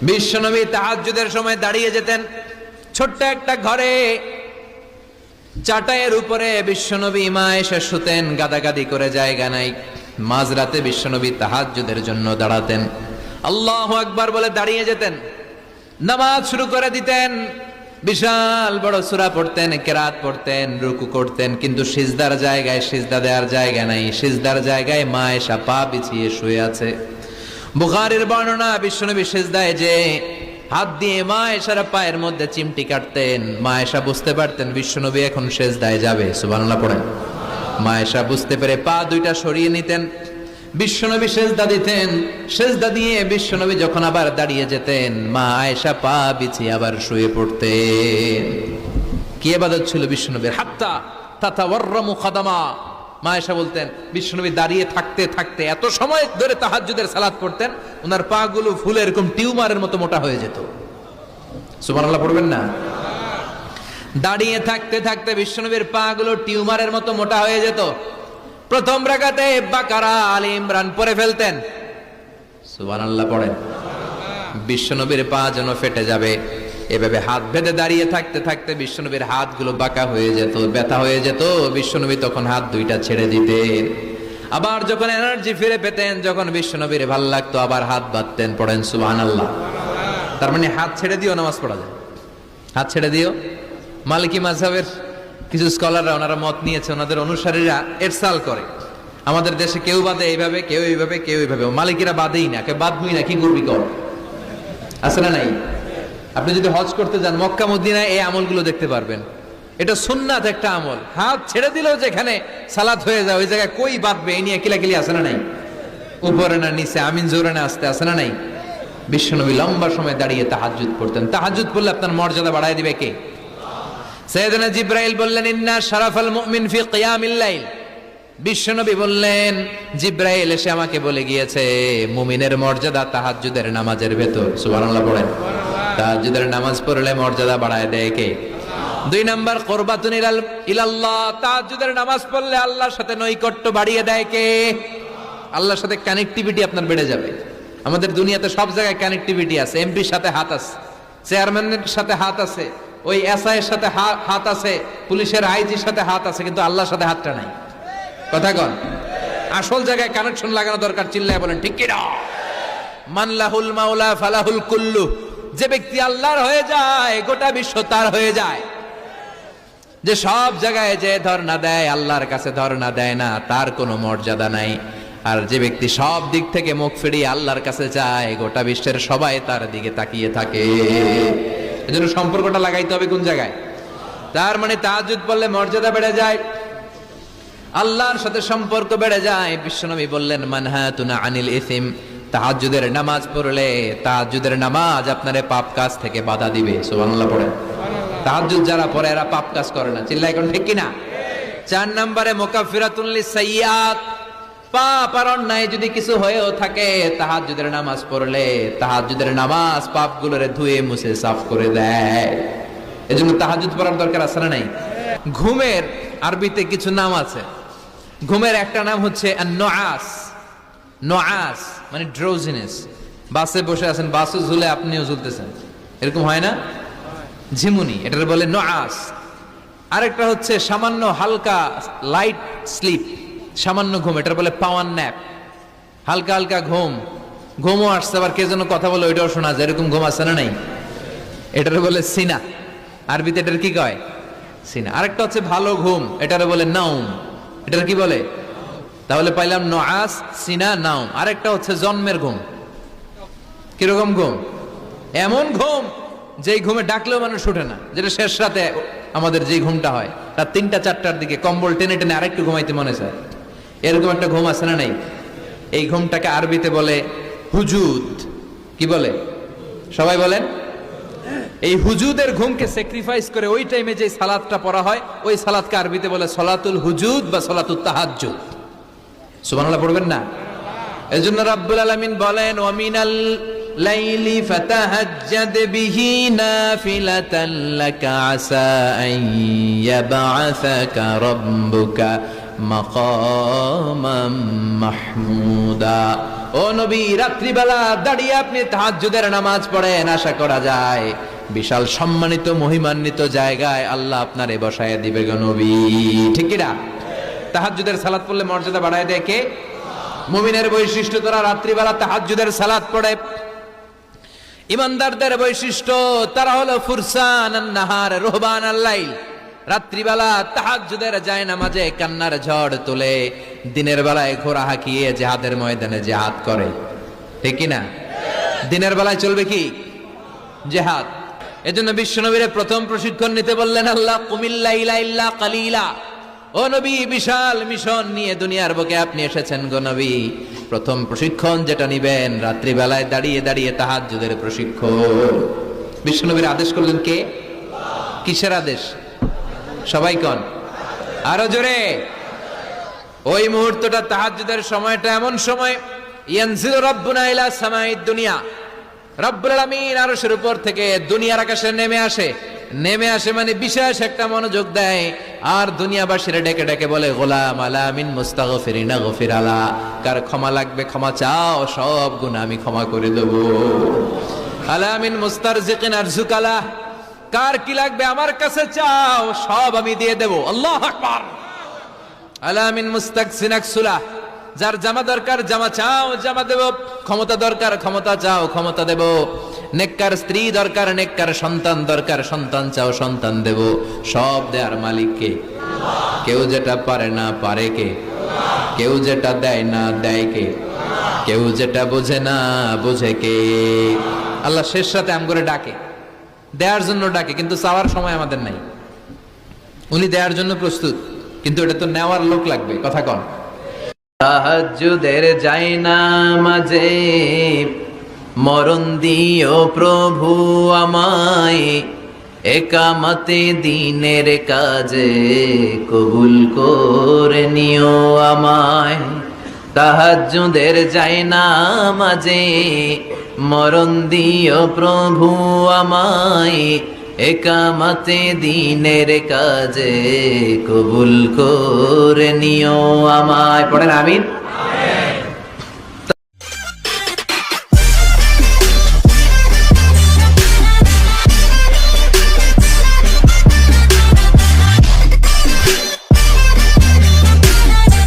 বিশ্বনবী তাহাজ্জুদের সময় দাঁড়িয়ে যেতেন ছোট্ট একটা ঘরে, চাটাইয়ের উপরে বিশ্বনবী মা এসে শুতেন, গাদাগাদি করে জায়গা নাই। মাঝরাতে বিশ্বনবী তাহাজ্জুদের জন্য দাঁড়াতেন, আল্লাহু আকবার বলে দাঁড়িয়ে যেতেন, নামাজ শুরু করে দিতেন। বিশাল বড় সূরা পড়তেন, কেরাত পড়তেন, রুকু করতেন, কিন্তু সিজদার জায়গায় সিজদা দেওয়ার জায়গা নাই। সিজদার জায়গায় মা এসা পা বিছিয়ে শুয়ে আছে। বুখারীর বর্ণনা, বিশ্বনবী সিজদায় যে হাত দিয়ে মা এসার পায়ের মধ্যে চিমটি কাটতেন, মা এসা বুঝতে পারতেন বিশ্বনবী এখন সিজদায় যাবে। সুবহানাল্লাহ পড়েন। মা এসা বুঝতে পেরে পা দুইটা সরিয়ে নিতেন, বিশ্বনবী সিজদা দিতেন। সিজদা দিয়ে বিশ্বনবী যখন আবার দাঁড়িয়ে যেতেন, মা আয়েশা পা বিছিয়ে আবার শুয়ে পড়তেন। কি ইবাদত ছিল বিশ্বনবীর! হাত্তা তাতাওয়াররামু খাদামা। মা আয়েশা বলতেন বিশ্বনবী দাঁড়িয়ে থাকতে থাকতে এত সময় ধরে তাহাজ্জুদের সালাত পড়তেন, ওনার পা গুলো ফুলে এরকম টিউমারের মতো মোটা হয়ে যেত। সুবহানাল্লাহ পড়বেন না? দাঁড়িয়ে থাকতে থাকতে বিশ্বনবীর পা গুলো টিউমারের মতো মোটা হয়ে যেত। প্রথম রাকাতে বাকারা, আলে ইমরান পড়ে ফেলতেন। সুবহানাল্লাহ পড়েন। বিশ্বনবীর পা যেন ফেটে যাবে, এভাবে হাত বেঁধে দাঁড়িয়ে থাকতে থাকতে বিশ্বনবীর হাতগুলো বাঁকা হয়ে যেত, ব্যথা হয়ে যেত। বিশ্বনবী তখন হাত দুইটা ছেড়ে দিতেন। আবার যখন এনার্জি ফিরে পেতেন, যখন বিশ্বনবীর ভাল লাগতো, আবার হাত বাঁধতেন। পড়েন সুবহানাল্লাহ। তার মানে হাত ছেড়ে দিও নামাজ পড়া যায়। হাত ছেড়ে দিও। মালিকি মাযহাবের কিছু স্কলাররা ওনারা মত নিয়েছে, ওনাদের অনুসারীরা এরসাল করে, আমাদের দেশে কেউ বাদে এইভাবে, কেউ এইভাবে, কেউ এইভাবে। মালিকিরা বাদেই না, কেউ বাদবই না, কি করবি কর। আছে না নাই? আপনি যদি হজ করতে যান মক্কা মদিনায় এই আমলগুলো দেখতে পারবেন। এটা সুন্নাত একটা আমল। হাত ছেড়ে দিলেও যেখানে সালাত হয়ে যায় ওই জায়গায় কই বাঁধবে এই নিয়ে কিলাকিলি আছে না নাই? উপরে না নিচে, আমিন জোরে না আসতে, আছে না নাই? বিশ্বনবী লম্বা সময় দাঁড়িয়ে তাহাজ্জুদ পড়তেন। তাহাজ্জুদ পড়লে আপনার মর্যাদা বাড়ায় দিবে কে? সাইয়েদনা জিবরাইল বললেন ইন্না শারাফাল মুমিন ফি কিয়ামিল লাইল। বিশ্বনবী বললেন জিবরাইল এসে আমাকে বলে গিয়েছে মুমিনের মর্যাদা তাহাজ্জুদের নামাজের ভেতর। সুবহানাল্লাহ পড়েন। তাহাজ্জুদের নামাজ পড়লে মর্যাদা বাড়ায় দেয় কে? দুই নাম্বার কুরবাতুন ইলাল্লাহ। তাহাজ্জুদের নামাজ পড়লে আল্লাহর সাথে নৈকট্য বাড়িয়ে দেয় কে? আল্লাহর সাথে কানেক্টিভিটি আপনার বেড়ে যাবে। আমাদের দুনিয়াতে সব জায়গায় কানেক্টিভিটি আছে। এমপির সাথে হাত আছে, চেয়ারম্যানের সাথে হাত আছে, ওই এসআই এর সাথে হাত আছে, পুলিশের আইজির সাথে হাত আছে, কিন্তু আল্লাহর সাথে হাতটা নাই। কথা কন। আসল জায়গায় কানেকশন লাগানো দরকার। চিল্লায় বলেন ঠিক কি না? মান লাহুল মাওলা ফালাহুল কুল্লু। যে ব্যক্তি আল্লাহর হয়ে যায় গোটা বিশ্ব তার হয়ে যায়। যে সব জায়গায় যে ধর্ণা দেয় আল্লাহর কাছে ধর্ণা দেয় না, তার কোনো মর্যাদা নাই। আর যে ব্যক্তি সব দিক থেকে মুখ ফিরিয়ে আল্লাহর কাছে যায়, গোটা বিশ্বের সবাই তার দিকে তাকিয়ে থাকে। এজন্য সম্পর্কটা লাগাইতে হবে কোন জায়গায়? তার মানে তাহাজ্জুদ পড়লে মর্যাদা বেড়ে যায়, আল্লাহর সাথে সম্পর্ক বেড়ে যায়। বিশ্বনবী বললেন মানহাতুনা আনিল ইসিম। তাহাজ্জুদের নামাজ পড়লে তাহাজ্জুদের নামাজ আপনারে পাপ কাজ থেকে বাধা দিবে। সুবহানাল্লাহ পড়েন। তাহাজ্জুদ যারা পড়ে এরা পাপ কাজ করে না। চিল্লায় কোন ঠিক কিনা? 4 নম্বরে মুকাফফিরাতুন লিসাইয়্যাত। পাপ আর অন্যায় যদি কিছু হয়েও থাকে, তাহাজ্জুদের নামাজ পড়লে তাহাজ্জুদের নামাজ পাপগুলোরে ধুয়ে মুছে সাফ করে দেয়। এজন্য তাহাজ্জুদ পড়ার দরকার আছে না নাই? ঘুমের আরবিতে কিছু নাম আছে। ঘুমের একটা নাম হচ্ছে আন-নুআস। নুআস মানে ড্রোজিনেস। বাসে বসে আছেন, বাসও ঝুলে আপনিও ঝুলতেছেন, এরকম হয় না? ঝিমুনি, এটার বলে নুআস। আরেকটা হচ্ছে সামান্য হালকা লাইট স্লিপ, সামান্য ঘুম, এটার বলে পাওয়ার ন্যাপ। হালকা হালকা ঘুম, ঘুমও আসছে, আবার কে যেন কথা বলে ওইটাও শোনা যায়, এরকম ঘুম আছে না নাই? এটার বলে সিনা। আরবিতে এটার কি কয়? সিনা। আরেকটা হচ্ছে ভালো ঘুম, এটার বলে নাউম। এটার কি বলে? তাহলে পাইলাম নুআস, সিনা, নাউম। আরেকটা হচ্ছে জন্মের ঘুম। কিরকম ঘুম? এমন ঘুম যেই ঘুমে ডাকলেও মানুষ উঠে না, যেটা শেষ রাতে আমাদের যে ঘুমটা হয়, রাত 3টা 4টার দিকে কম্বল টেনে টেনে আরেকটু ঘুমাইতে মনে চায়, এরকম একটা ঘুম আছে না নাই? এই ঘুমটাকে আরবিতে বলে হুজুদ। কি বলে? সবাই বলেন। এই হুজুদের ঘুমকে স্যাক্রিফাইস করে ওই টাইমে যে সালাতটা পড়া হয়, ওই সালাতকে আরবিতে বলে সলাতুল হুজুদ বা সলাতুত তাহাজ্জুদ। সুবহানাল্লাহ পড়বেন না? এজন্য রাব্বুল আলামিন বলেন ওয়া মিনাল লাইলি ফাতাহাজ্জাদ বিহি নাফিলাতান লাকা আসা আন ইয়াবআসাকা রাব্বুকা মাকামান মাহমুদা। ও নবী, রাত্রিবেলা দাঁড়িয়ে আপনি তাহাজ্জুদের নামাজ পড়েন, আশা করা যায় বিশাল সম্মানিত মহিমান্বিত জায়গায় আল্লাহ আপনারে বসায় দিবে গো নবী। ঠিক কি না? তাহাজ্জুদের সালাত পড়লে মর্যাদা বাড়ায় দেয় কে? মুমিনের বৈশিষ্ট্য, তারা রাত্রিবেলা তাহাজ্জুদের সালাত পড়ে। ইমানদারদের বৈশিষ্ট্য, তারা হলো ফুরসান আন-নাহার রুহবান আল-লাইল। রাত্রিবেলা তাহাজ্জুদের যায় নামাজে কান্নার ঝড় তোলে, দিনের বেলায় ঘোড়া হাঁকিয়ে জিহাদের ময়দানে জিহাদ করে। ঠিক কি না? দিনের বেলায় চলবে কি? জিহাদ। এজন্য বিশ্বনবীর প্রথম প্রশিক্ষণ নিতে বললেন আল্লাহ, কুমিল লাইলা ইল্লা কালিলা। ও নবী, বিশাল মিশন নিয়ে দুনিয়ার বুকে আপনি এসেছেন গো নবী। প্রথম প্রশিক্ষণ যেটা নিবেন, রাত্রিবেলায় দাঁড়িয়ে দাঁড়িয়ে তাহাজ্জুদের প্রশিক্ষণ। বিশ্বনবীর আদেশ করলেন কে? কিসের আদেশ? সবাই কন আরো জোরে। ওই মুহূর্তটা তাহাজ্জুদের সময়টা এমন সময়, ইয়ানজিলু রাব্বুনা ইলা সামাইদ দুনিয়া, রব্বুল আলামিন আরশের উপর থেকে দুনিয়ার আকাশে নেমে আসে মানে বিশেষ একটা মনোযোগ দেয়, আর দুনিয়াবাসীরা ডেকে ডেকে বলে, গোলাম আলা মিন মুস্তাগফিরিনা গফির আলা, কার ক্ষমা লাগবে ক্ষমা চাও, সব গুনাহ আমি ক্ষমা করে দেব। আলা মিন মুস্তারজিকিন আরজুকালা, কার কি লাগবে আমার কাছে চাও, সব আমি দিয়ে দেব। আল্লাহু আকবার। আলা মিন মুস্তাকসিন আকসুলা, যার জামা দরকার জামা চাও, জামা দেব। ক্ষমতা দরকার ক্ষমতা চাও, ক্ষমতা দেব। নেককার স্ত্রী দরকার, নেককার সন্তান দরকার, সন্তান চাও, সন্তান দেব। সব দেয়ার মালিক কে? কেউ যেটা পারে না পারে কে? কেউ যেটা দেয় না দেয় কে? কেউ যেটা বোঝে না বোঝে কে? আল্লাহ শেষ রাতে আম করে ডাকে, দেয়ার জন্য ডাকে, কিন্তু চাওয়ার সময় আমাদের নাই। উনি দেয়ার জন্য প্রস্তুত, কিন্তু এটা তো নেওয়ার লোক লাগবে। কথা কন। তাহাজ্জুদের যায় না মাঝে মরণ দিও প্রভু আমায়, একামতে দিনের কাজে কবুল করে নিও আমায়। তাহাজ্জুদের যায় না মাঝে মরণ দিও প্রভু আমায়, একামতে দিনের কাজে কবুল করে নিও আমায়। পড়েন আমিন।